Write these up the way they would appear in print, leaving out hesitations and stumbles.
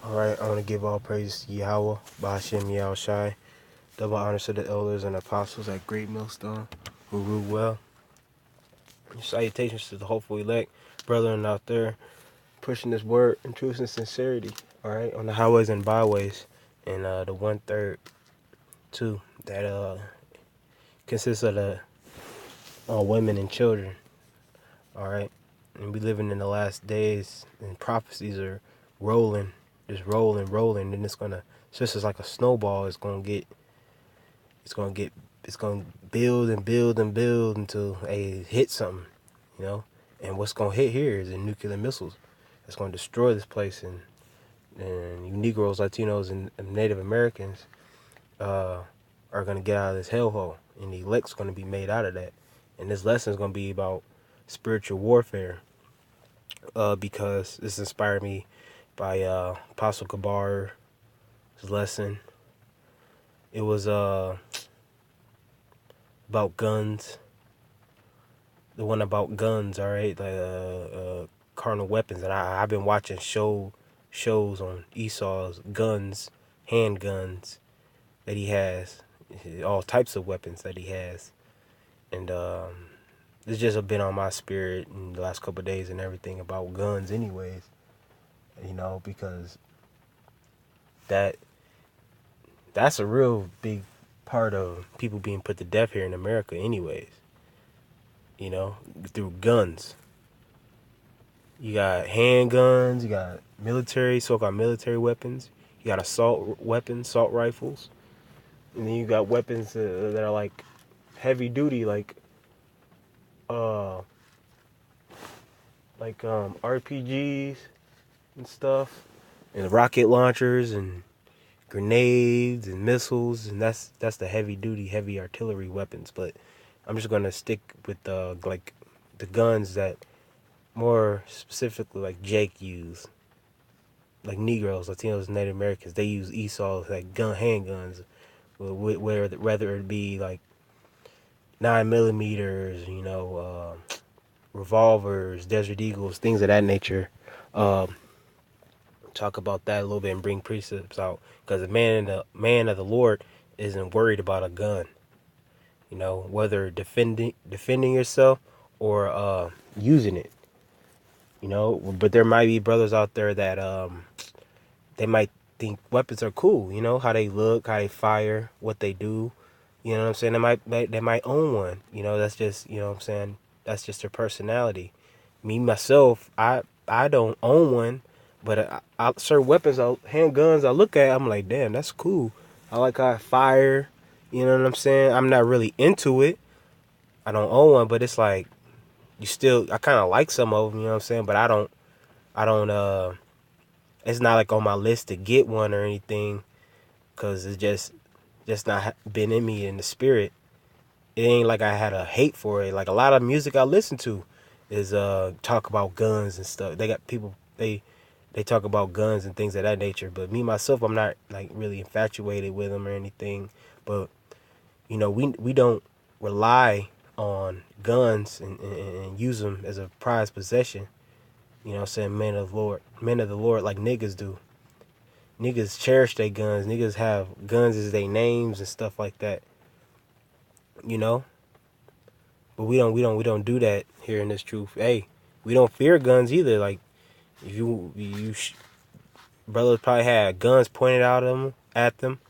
Alright, I want to give all praise to Yahweh, Ba'ashem Yahweh Shai. Double honors to the elders and apostles at Great Millstone who rule well. Salutations to the hopeful elect, brethren out there pushing this word in truth and sincerity. Alright, on the highways and byways. And the 1/3 too, that consists of the women and children. Alright. And we living in the last days and prophecies are rolling, just rolling, and it's just like a snowball. It's gonna build and build and build until it hit something, you know. And what's gonna hit here is the nuclear missiles. That's gonna destroy this place, and you Negroes, Latinos, and Native Americans are gonna get out of this hellhole, and the elect's gonna be made out of that. And this lesson is gonna be about spiritual warfare, because this inspired me by Apostle Kabar's lesson. It was about guns. The one about guns, all right, like carnal weapons. And I've been watching shows on Esau's guns, handguns that he has, all types of weapons that he has, and it's just been on my spirit in the last couple of days and everything about guns, anyways. You know, because that that's a real big part of people being put to death here in America, anyways. You know, through guns. You got handguns, you got so-called military weapons, you got assault weapons, assault rifles, and then you got weapons that are like heavy duty, uh, RPGs and stuff, and rocket launchers and grenades and missiles, and that's the heavy duty, heavy artillery weapons. But I'm just gonna stick with the guns that more specifically like Jake used, like Negroes, Latinos, Native Americans. They use Esau's like handguns, whether it be like 9 millimeters, revolvers, Desert Eagles, things of that nature. Um, Talk about that a little bit and bring precepts out, because the man of the Lord isn't worried about a gun. You know, whether defending yourself or using it. You know, but there might be brothers out there that they might think weapons are cool. You know, how they look, how they fire, what they do. You know what I'm saying? They might own one. You know, that's just, you know what I'm saying, that's just their personality. Me myself, I don't own one, but certain weapons, handguns, I look at, I'm like, damn, that's cool. I like how I fire. You know what I'm saying? I'm not really into it. I don't own one, but it's like I kind of like some of them. You know what I'm saying? But I don't. It's not like on my list to get one or anything, cause it's just not been in me in the spirit. It ain't like I had a hate for it. Like a lot of music I listen to is talk about guns and stuff. They got people they talk about guns and things of that nature. But me myself, I'm not like really infatuated with them or anything. But you know, we don't rely on guns and use them as a prized possession. You know what I'm saying? Men of the Lord, like niggas do. Niggas cherish their guns. Niggas have guns as their names and stuff like that. You know? But we don't do that here in this truth. Hey, we don't fear guns either. Like if brothers probably had guns pointed out at them,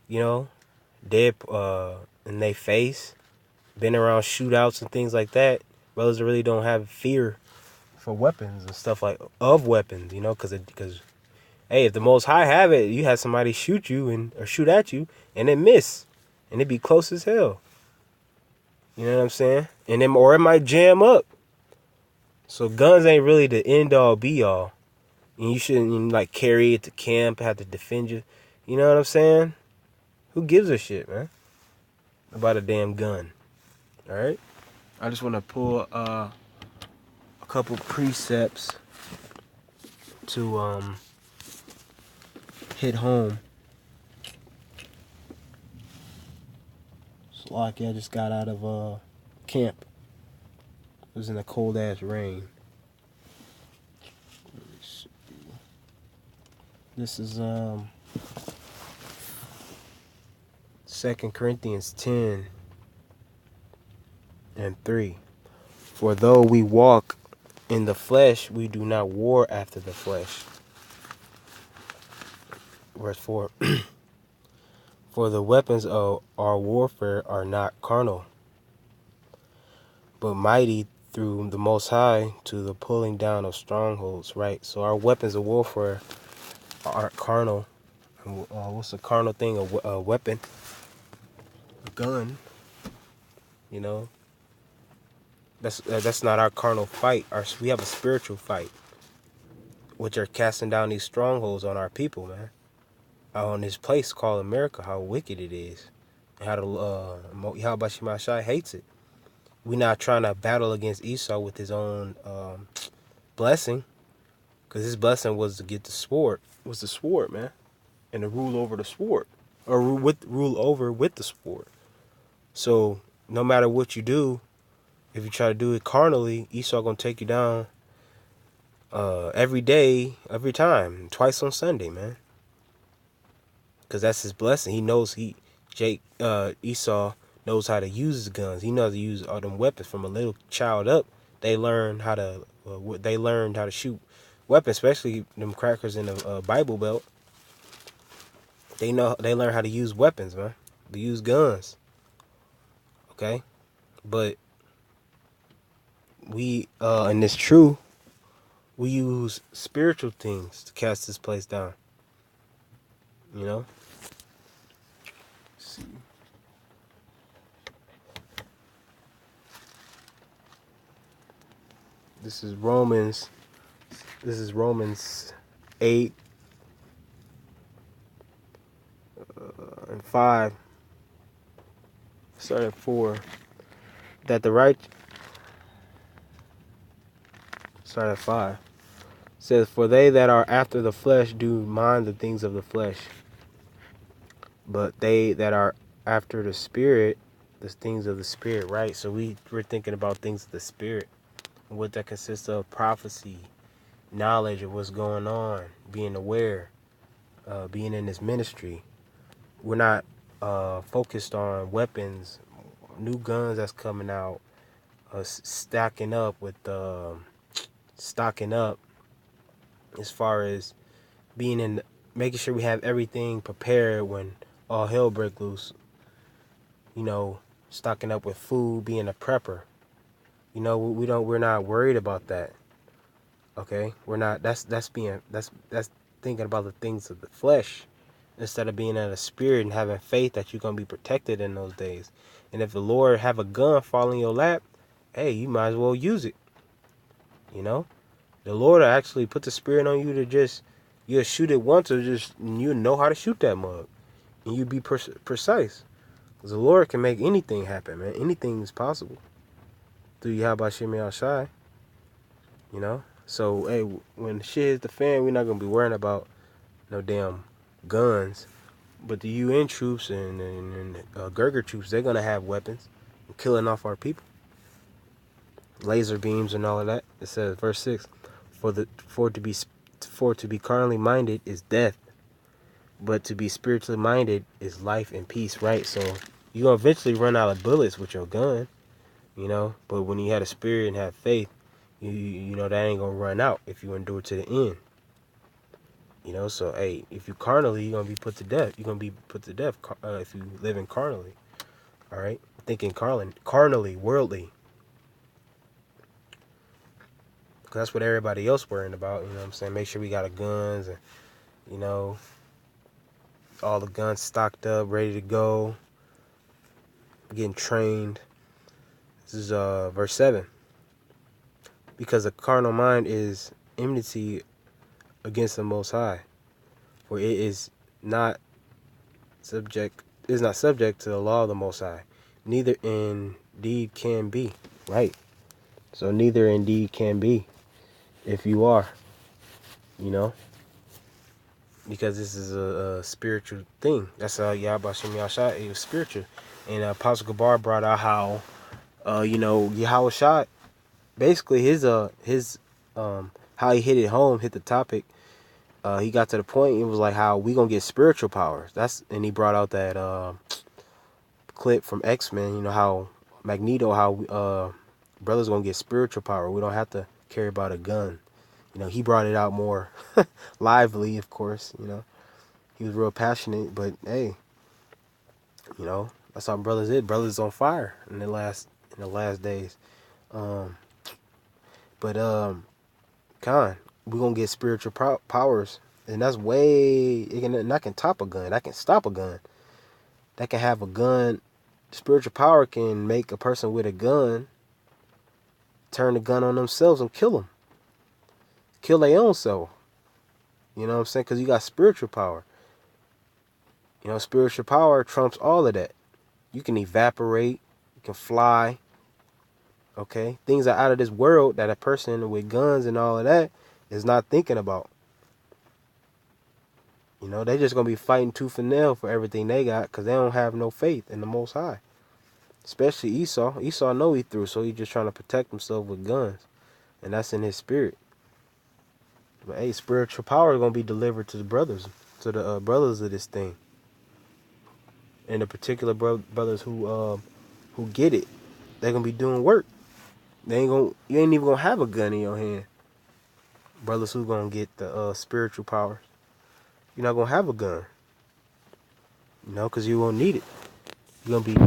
you know, dead in their face, been around shootouts and things like that. Brothers really don't have fear for weapons and stuff of weapons, you know, because hey, if the Most High have it, you have somebody shoot you or shoot at you and it miss, and it be close as hell. You know what I'm saying? Or it might jam up. So guns ain't really the end all be all. And you shouldn't like carry it to camp, have to defend you. You know what I'm saying? Who gives a shit, man, about a damn gun? All right. I just want to pull a couple precepts to hit home. So like I just got out of camp. It was in the cold ass rain. This is 2 Corinthians 10:3. For though we walk in the flesh, we do not war after the flesh. Verse 4. For the weapons of our warfare are not carnal, but mighty through the Most High to the pulling down of strongholds, right? So our weapons of warfare aren't carnal. What's a carnal thing? A weapon, a gun. You know, that's not our carnal fight. We have a spiritual fight, which are casting down these strongholds on our people, man. On this place called America, how wicked it is, and how Yahweh Shai hates it. We're not trying to battle against Esau with his own blessing, because his blessing was to get the sword, man, and to rule over the sword, or rule over with the sword. So no matter what you do, if you try to do it carnally, Esau gonna take you down every day, every time, twice on Sunday, man. Because that's his blessing. He knows Esau knows how to use his guns. He knows how to use all them weapons from a little child up. They learned how to shoot weapons, especially them crackers in the Bible Belt. They learn how to use weapons, man. They use guns. Okay, but we and it's true. We use spiritual things to cast this place down. You know. Let's see. This is Romans 8 and 5. Start at 4. Start at 5. It says, for they that are after the flesh do mind the things of the flesh, but they that are after the spirit, the things of the spirit, right? So we're thinking about things of the spirit, and what that consists of: prophecy, knowledge of what's going on, being aware, being in this ministry. We're not focused on weapons, new guns that's coming out, stocking up as far as making sure we have everything prepared when all hell break loose. You know, stocking up with food, being a prepper. You know, we're not worried about that. Okay, we're not. That's thinking about the things of the flesh, instead of being in the spirit and having faith that you're gonna be protected in those days. And if the Lord have a gun fall in your lap, hey, you might as well use it. You know, the Lord will actually put the spirit on you to you'll shoot it once, or you know how to shoot that mug, and you be precise. Because the Lord can make anything happen, man. Anything is possible through Yahweh Shai Shai. You know, so hey, when shit hits the fan, we're not gonna be worrying about no damn guns. But the UN troops and Gurger troops, they're gonna have weapons, and killing off our people, laser beams and all of that. It says, verse 6, for to be carnally minded is death, but to be spiritually minded is life and peace, right? So you're gonna eventually run out of bullets with your gun, you know. But when you have a spirit and have faith, you know that ain't gonna run out if you endure to the end. You know, so hey, if you carnally, you're gonna be put to death. You're gonna be put to death if you live in carnally. All right, thinking carnally, worldly. Cause that's what everybody else worrying about. You know what I'm saying? Make sure we got our guns, and you know, all the guns stocked up, ready to go, getting trained. This is verse 7. Because the carnal mind is enmity against the Most High, for it is not subject to the law of the Most High, neither indeed can be. Right. So neither indeed can be if you are, you know, because this is a spiritual thing. That's how Yahweh Shem Yahshua is spiritual. And Apostle Gabar brought out how, you know, Yahweh Shai, basically his how he hit the topic he got to the point, it was like how we gonna get spiritual powers. And he brought out that clip from X-Men, you know, how Magneto, how brothers gonna get spiritual power. We don't have to carry about a gun. You know, he brought it out more lively, of course, you know. He was real passionate, but hey, you know, that's how brothers is. Brothers on fire in the last days. Um, Con, we gonna get spiritual powers, and that's that can top a gun. That can stop a gun. That can have a gun. Spiritual power can make a person with a gun turn the gun on themselves and kill them. Kill their own self. You know what I'm saying? Because you got spiritual power. You know, spiritual power trumps all of that. You can evaporate. You can fly. Okay? Things are out of this world that a person with guns and all of that is not thinking about. You know, they just going to be fighting tooth and nail for everything they got because they don't have no faith in the Most High. Especially Esau. Esau know he threw, so he's just trying to protect himself with guns. And that's in his spirit. But hey, spiritual power is going to be delivered to the brothers. To the brothers of this thing. And the particular brothers who get it. They're going to be doing work. You ain't even going to have a gun in your hand. Brothers who going to get the spiritual powers. You're not going to have a gun. You know, because you won't need it. You're going to be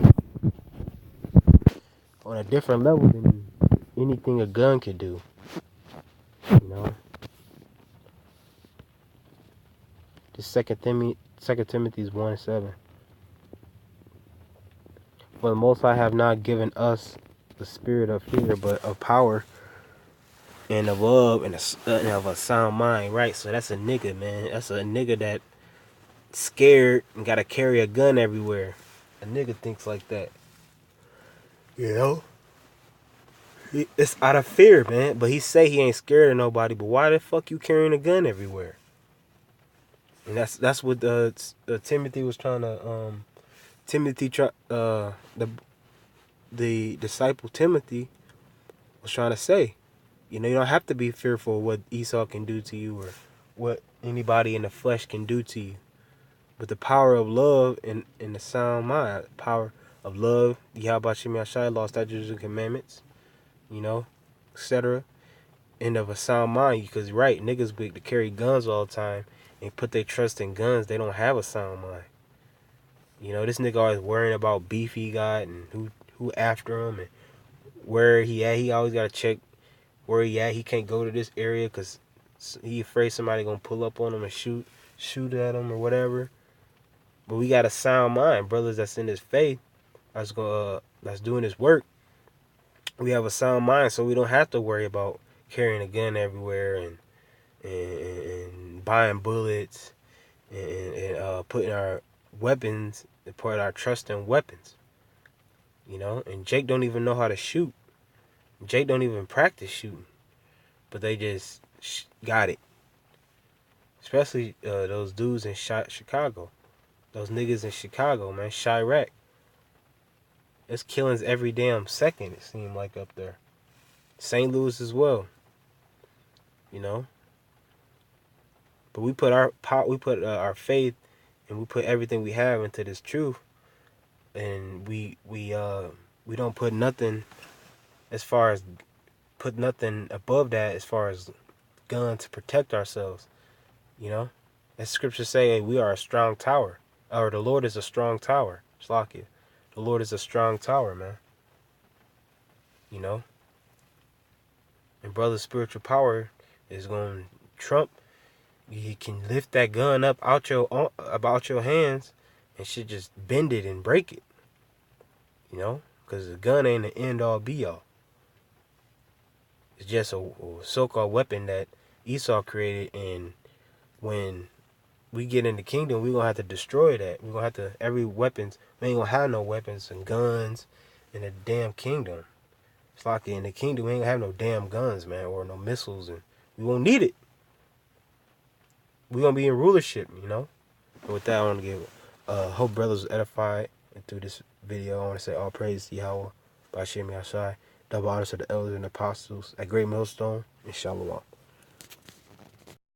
on a different level than anything a gun can do. You know? Just 2 Timothy 1:7. For the Most High have not given us the spirit of fear, but of power and of love and of a sound mind, right? So that's a nigga, man. That's a nigga that scared and gotta carry a gun everywhere. A nigga thinks like that. You know? It's out of fear, man. But he say he ain't scared of nobody. But why the fuck you carrying a gun everywhere? And that's what Timothy was trying to. The disciple Timothy was trying to say. You know, you don't have to be fearful of what Esau can do to you or what anybody in the flesh can do to you. But the power of love and the sound mind, power of love, Yahweh Shem Yashai, law, statutes, and commandments, you know, etc. And of a sound mind, because right, niggas be to carry guns all the time and put their trust in guns, they don't have a sound mind. You know, this nigga always worrying about beef he got and who after him and where he at. He always gotta check where he at. He can't go to this area because he afraid somebody gonna pull up on him and shoot at him or whatever. But we got a sound mind, brothers that's in this faith, that's doing this work. We have a sound mind, so we don't have to worry about carrying a gun everywhere and buying bullets and putting our weapons and putting our trust in weapons. You know, and Jake don't even know how to shoot. Jake don't even practice shooting, but they just got it. Especially those dudes in Chicago. Those niggas in Chicago, man. Chirac. There's killings every damn second, it seemed like, up there. St. Louis as well. You know? But we put our faith and we put everything we have into this truth. And we don't put nothing above that as far as guns to protect ourselves. You know? As scripture say, we are a strong tower. Or the Lord is a strong tower. Shlakia. The Lord is a strong tower, man. You know? And brother's spiritual power is going to trump. You can lift that gun up out your hands and shit just bend it and break it. You know? Because the gun ain't the end all be all. It's just a so-called weapon that Esau created, and when we get in the kingdom, we're going to have to destroy that. We're going to have to, we ain't going to have no weapons and guns in the damn kingdom. It's like in the kingdom, we ain't going to have no damn guns, man, or no missiles, and we won't need it. We're going to be in rulership, you know? And with that, I want to give, hope brothers was edified, and through this video, I want to say all praise to Yahweh, B'Shem Yashai, double honors to the elders and apostles at Great Millstone, and Shalom.